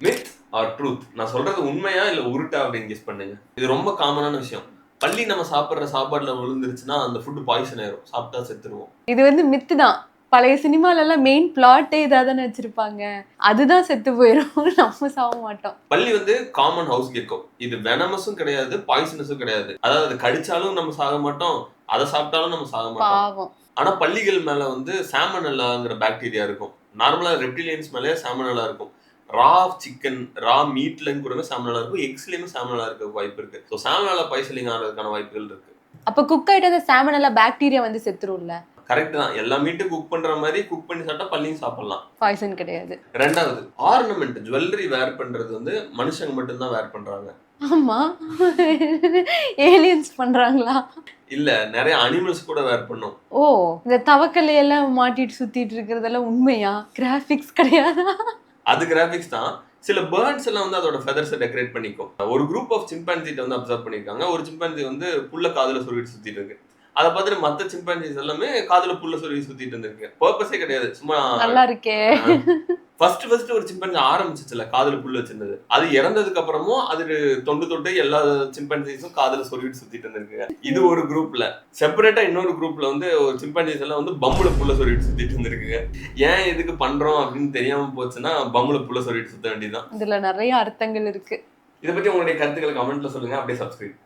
Myth R truth? நான் சொல்றது உண்மையா இல்ல உருட்டா அப்படின்னு கெஸ் பண்ணுங்க. இது ரொம்ப காமனான விஷயம். பள்ளி நம்ம சாப்பிடுற சாப்பாடுல விழுந்துருச்சுன்னா அந்த ஃபுட் பாய்சன் ஆயிரும். சாப்பிட்டா செத்துருவோம். இது மித்து தான். பழைய சினிமால எல்லாம் மெயின் பிளாட்டே இதாதானே வச்சிருப்பாங்க. அதுதான் செத்து போயிரும். நம்ம சாக மாட்டோம். பள்ளி காமன் ஹவுஸ் கெக்கோ. இது வெனமஸும் கிடையாது, பாய்சனஸும் கிடையாது. அதாவது அது கடிச்சாலும் நம்ம சாக மாட்டோம், அதை சாப்பிட்டாலும் நம்ம சாக மாட்டோம். ஆனா பள்ளிகள் மேல சாமனெல்லாங்கிற பாக்டீரியா இருக்கும். நார்மலா ரெப்டிலியன்ஸ் மேலே சாமனெல்லா இருக்கும். ரா சிக்கன், ரா மீட்லயும் கூட சாமனெல்லா இருக்கும். எக்ஸ்லயும் சாமனெல்லா இருக்க வாய்ப்பு இருக்கு. ஸோ சாமனெல்லா பாய்சனிங் ஆகிறதுக்கான வாய்ப்புகள் இருக்கு. அப்ப குக் ஆயிட்ட சாமனெல்லா பாக்டீரியா செத்துரும்ல. கரெக்ட் தான். எல்லா மீட்டும் குக் பண்ற மாதிரி குக் பண்ணி சாப்பிட்டா பள்ளியும் சாப்பிடலாம். பாய்சன் கிடையாது. ரெண்டாவது, ஆர்னமெண்ட் ஜுவல்லரி வேர் பண்றது மனுஷங்க மட்டும் தான் வேர் பண்றாங்க. ஆமா, ஏலியன்ஸ் பண்றாங்களா? இல்ல, நிறைய அனிமல்ஸ் கூட வேர் பண்ணும். ஓ, இந்த தவக்கலை எல்லாம் மாட்டிட்டு சுத்திட்டு இருக்கிறதெல்லாம் உண்மையா? கிராபிக்ஸ் கிடையாதா? அது கிராபிக்ஸ் தான். சில பேர்ட்ஸ் எல்லாம் அதோட ஃபெதர்ஸை டெக்கரேட் பண்ணிக்கும். ஒரு குரூப் ஆஃப் சிம்பான்சிட்ட அப்சர்வ் பண்ணிருக்காங்க. ஒரு சிம்பான்சி புல்ல காதுல சொருவிட்டு சுத்திட்டு இருக்கு. அதை பார்த்துட்டு மற்ற சிம்பான்சிஸ் எல்லாமே காதுல புல்ல சொருவி சுத்திட்டு இருந்திருக்கு. பர்பஸே கிடையாது, சும்மா நல்லா இருக்கே. ஃபர்ஸ்ட் ஒரு சிம்பன்சி ஆரம்பிச்சுச்சுல காதுல புல் வச்சிருந்தது. அது இறந்ததுக்கு அப்புறமும் அது தொட்டு எல்லா சிம்பன்சிஸும் காதுல சொருவிட்டு சுத்திட்டு இருந்திருக்கு. இது ஒரு குரூப்ல. செப்பரேட்டா இன்னொரு குரூப்ல ஒரு சிம்பன்சிஸ் எல்லாம் பம்முல புல்ல சொருவிட்டு சுத்திட்டு இருந்திருக்கு. ஏன் எதுக்கு பண்றோம் அப்படின்னு தெரியாம போச்சுன்னா பம்முல புல்ல சொருவிட்டு சுத்த வேண்டியதுதான். இதுல நிறைய அர்த்தங்கள் இருக்கு. இதை பத்தி உங்களுடைய கருத்துக்களை கமெண்ட்ல சொல்லுங்க. அப்படியே சப்ஸ்கிரைப்